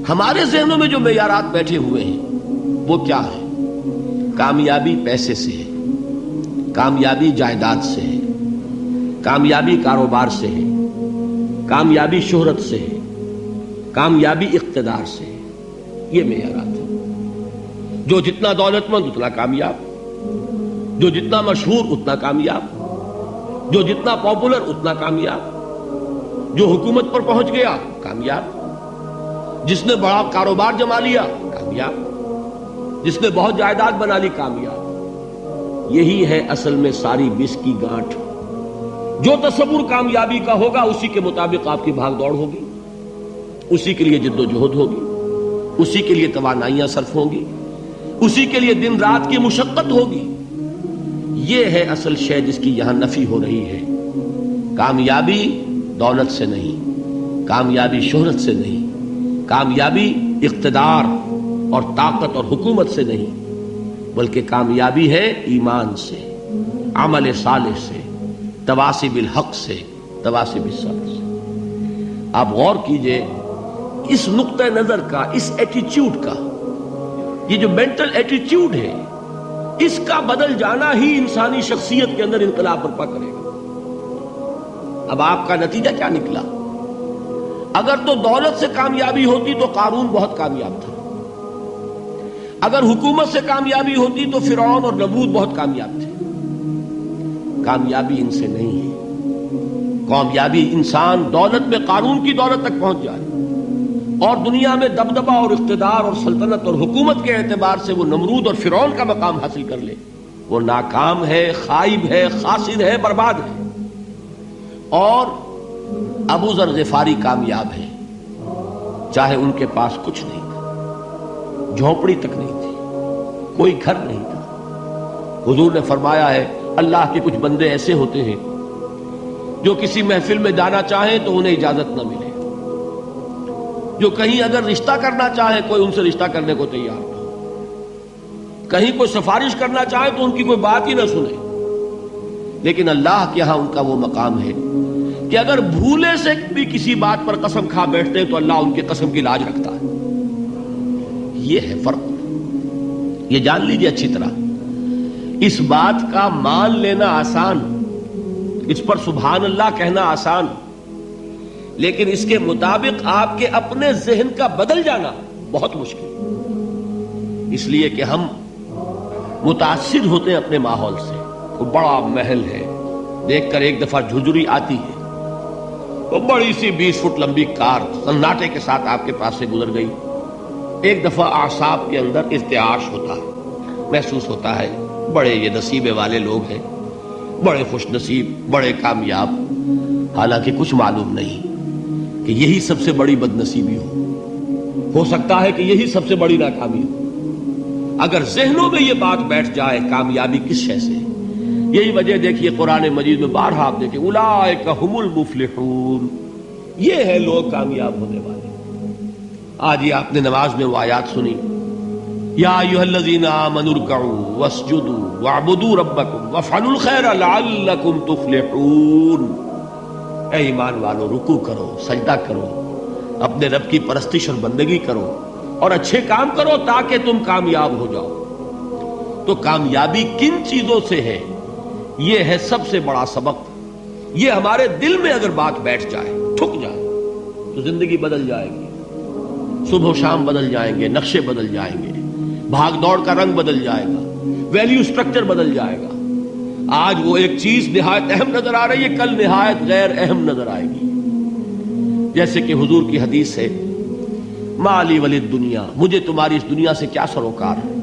ہمارے ذہنوں میں جو معیارات بیٹھے ہوئے ہیں وہ کیا ہے؟ کامیابی پیسے سے ہے، کامیابی جائیداد سے ہے، کامیابی کاروبار سے ہے، کامیابی شہرت سے ہے، کامیابی اقتدار سے ہے۔ یہ معیارات ہیں۔ جو جتنا دولت مند اتنا کامیاب، جو جتنا مشہور اتنا کامیاب، جو جتنا پاپولر اتنا کامیاب، جو حکومت پر پہنچ گیا کامیاب، جس نے بڑا کاروبار جما لیا کامیاب، جس نے بہت جائیداد بنا لی کامیاب۔ یہی ہے اصل میں ساری بس کی گانٹھ۔ جو تصور کامیابی کا ہوگا اسی کے مطابق آپ کی بھاگ دوڑ ہوگی، اسی کے لیے جد و جہد ہوگی، اسی کے لیے توانائیاں صرف ہوں گی، اسی کے لیے دن رات کی مشقت ہوگی۔ یہ ہے اصل شے جس کی یہاں نفی ہو رہی ہے۔ کامیابی دولت سے نہیں، کامیابی شہرت سے نہیں، کامیابی اقتدار اور طاقت اور حکومت سے نہیں، بلکہ کامیابی ہے ایمان سے، عمل صالح سے، تواصی بالحق سے، تواصی بالصبر سے۔ آپ غور کیجئے اس نقطہ نظر کا، اس ایٹیچیوڈ کا، یہ جو مینٹل ایٹیچیوڈ ہے، اس کا بدل جانا ہی انسانی شخصیت کے اندر انقلاب برپا کرے گا۔ اب آپ کا نتیجہ کیا نکلا؟ اگر تو دولت سے کامیابی ہوتی تو قارون بہت کامیاب تھا، اگر حکومت سے کامیابی ہوتی تو فرعون اور نمرود بہت کامیاب تھے۔ کامیابی ان سے نہیں ہے۔ کامیابی انسان دولت میں قارون کی دولت تک پہنچ جائے اور دنیا میں دبدبہ اور اقتدار اور سلطنت اور حکومت کے اعتبار سے وہ نمرود اور فرعون کا مقام حاصل کر لے، وہ ناکام ہے، خائب ہے، خاسر ہے، برباد ہے۔ اور ابو ذر غفاری کامیاب ہے، چاہے ان کے پاس کچھ نہیں تھا، جھونپڑی تک نہیں تھی، کوئی گھر نہیں تھا۔ حضور نے فرمایا ہے اللہ کے کچھ بندے ایسے ہوتے ہیں جو کسی محفل میں جانا چاہیں تو انہیں اجازت نہ ملے، جو کہیں اگر رشتہ کرنا چاہے کوئی ان سے رشتہ کرنے کو تیار نہ ہو، کہیں کوئی سفارش کرنا چاہے تو ان کی کوئی بات ہی نہ سنے۔ لیکن اللہ کے ہاں ان کا وہ مقام ہے کہ اگر بھولے سے بھی کسی بات پر قسم کھا بیٹھتے ہیں تو اللہ ان کی قسم کی لاج رکھتا ہے۔ یہ ہے فرق، یہ جان لیجیے اچھی طرح۔ اس بات کا مان لینا آسان، اس پر سبحان اللہ کہنا آسان، لیکن اس کے مطابق آپ کے اپنے ذہن کا بدل جانا بہت مشکل، اس لیے کہ ہم متاثر ہوتے ہیں اپنے ماحول سے۔ وہ بڑا محل ہے، دیکھ کر ایک دفعہ جھجری آتی ہے، وہ بڑی سی 20 فٹ لمبی کار سناٹے کے ساتھ آپ کے پاس سے گزر گئی، ایک دفعہ اعصاب کے اندر ارتعاش ہوتا ہے، محسوس ہوتا ہے بڑے یہ نصیبے والے لوگ ہیں، بڑے خوش نصیب، بڑے کامیاب، حالانکہ کچھ معلوم نہیں کہ یہی سب سے بڑی بد نصیبی ہو سکتا ہے کہ یہی سب سے بڑی ناکامی ہو۔ اگر ذہنوں میں یہ بات بیٹھ جائے کامیابی کس شے سے، یہی وجہ دیکھیے قرآن مجید میں بارہا آپ دیکھیں اولئک هم المفلحون، یہ ہے لوگ کامیاب ہونے والے۔ آج یہ آپ نے نماز میں وہ آیات سنی، یا ایھا الذین آمنوا ارکعوا واسجدوا واعبدوا ربکم وافعلوا الخیر لعلکم تفلحون۔ اے ایمان والو، رکوع کرو، سجدہ کرو، اپنے رب کی پرستش اور بندگی کرو اور اچھے کام کرو تاکہ تم کامیاب ہو جاؤ۔ تو کامیابی کن چیزوں سے ہے؟ یہ ہے سب سے بڑا سبق۔ یہ ہمارے دل میں اگر بات بیٹھ جائے، ٹھک جائے، تو زندگی بدل جائے گی، صبح و شام بدل جائیں گے، نقشے بدل جائیں گے، بھاگ دوڑ کا رنگ بدل جائے گا، ویلیو سٹرکچر بدل جائے گا۔ آج وہ ایک چیز نہایت اہم نظر آ رہی ہے، کل نہایت غیر اہم نظر آئے گی۔ جیسے کہ حضور کی حدیث ہے مالی وللدنیا، مجھے تمہاری اس دنیا سے کیا سروکار ہے،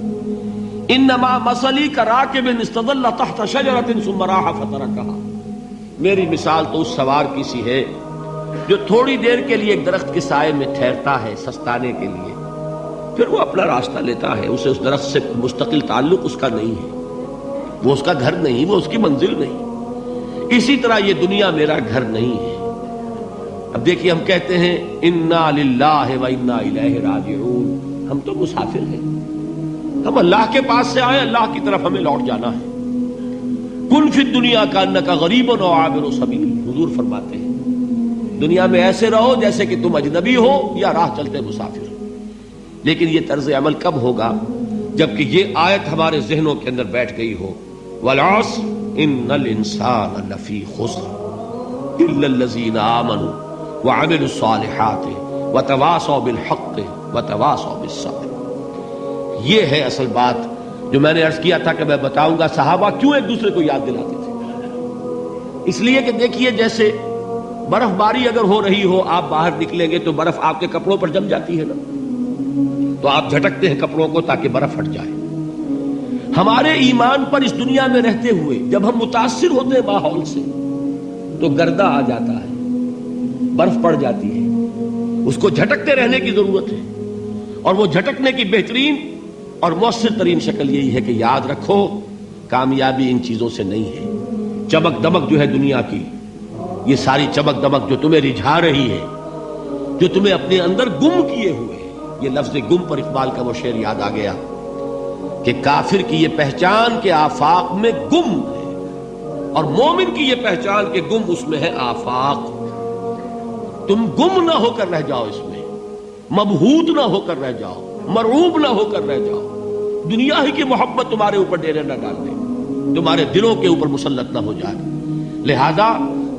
انما مثلی کراکب استظل تحت شجرۃ ثم راح فترکها، میری مثال تو اس سوار کی سی ہے جو تھوڑی دیر کے لیے ایک درخت کے سائے میں ٹھہرتا ہے سستانے کے لیے، پھر وہ اپنا راستہ لیتا ہے، اسے اس درخت سے مستقل تعلق اس کا نہیں ہے، وہ اس کا گھر نہیں، وہ اس کی منزل نہیں۔ اسی طرح یہ دنیا میرا گھر نہیں ہے۔ اب دیکھیے ہم کہتے ہیں انا للہ و انا الیہ راجعون، ہم تو مسافر ہیں، ہم اللہ کے پاس سے آئے، اللہ کی طرف ہمیں لوٹ جانا ہے۔ کن فی الدنیا کانک غریب و عابر سبیل، حضور فرماتے ہیں دنیا میں ایسے رہو جیسے کہ تم اجنبی ہو یا راہ چلتے مسافر ہو. لیکن یہ طرز عمل کب ہوگا؟ جبکہ یہ آیت ہمارے ذہنوں کے اندر بیٹھ گئی ہو. والعصر ان الانسان لفی خسر الا الذین آمنوا وعملوا الصالحات وتواصوا بالحق وتواصوا بالصبر. یہ ہے اصل بات جو میں نے عرض کیا تھا کہ میں بتاؤں گا صحابہ کیوں ایک دوسرے کو یاد دلاتے تھے. اس لیے کہ دیکھیے جیسے برف باری اگر ہو رہی ہو، آپ باہر نکلیں گے تو برف آپ کے کپڑوں پر جم جاتی ہے نا، تو آپ جھٹکتے ہیں کپڑوں کو تاکہ برف ہٹ جائے. ہمارے ایمان پر اس دنیا میں رہتے ہوئے جب ہم متاثر ہوتے ہیں ماحول سے تو گردہ آ جاتا ہے، برف پڑ جاتی ہے. اس کو جھٹکتے رہنے کی ضرورت ہے، اور وہ جھٹکنے کی بہترین اور مؤثر ترین شکل یہی ہے کہ یاد رکھو کامیابی ان چیزوں سے نہیں ہے. چمک دمک جو ہے دنیا کی، یہ ساری چمک دمک جو تمہیں رجھا رہی ہے، جو تمہیں اپنے اندر گم کیے ہوئے ہے. یہ لفظ گم پر اقبال کا وہ شعر یاد آ گیا کہ کافر کی یہ پہچان کے آفاق میں گم ہے، اور مومن کی یہ پہچان کے گم اس میں ہے آفاق. تم گم نہ ہو کر رہ جاؤ، اس میں مبہوت نہ ہو کر رہ جاؤ، مرعوب نہ ہو کر رہ جاؤ. دنیا ہی کی محبت تمہارے اوپر ڈیرے نہ ڈال دے، تمہارے دلوں کے اوپر مسلط نہ ہو جائے. لہذا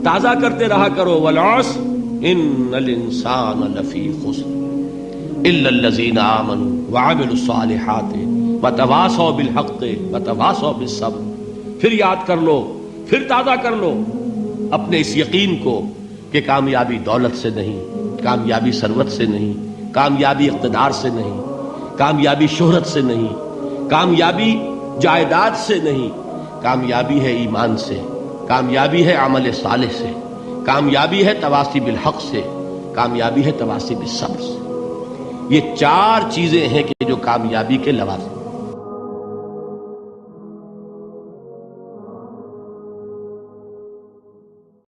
تازہ کرتے رہا کرو والعصر ان الانسان لفی خسر الا الذین آمنوا وعملوا الصالحات وتواصوا بالحق وتواصوا بالصبر. پھر یاد کر لو، پھر تازہ کر لو اپنے اس یقین کو کہ کامیابی دولت سے نہیں، کامیابی ثروت سے نہیں، کامیابی اقتدار سے نہیں، کامیابی شہرت سے نہیں، کامیابی جائیداد سے نہیں. کامیابی ہے ایمان سے، کامیابی ہے عمل صالح سے، کامیابی ہے تواصی بالحق سے، کامیابی ہے تواصی بالصبر سے. یہ چار چیزیں ہیں کہ جو کامیابی کے لوازم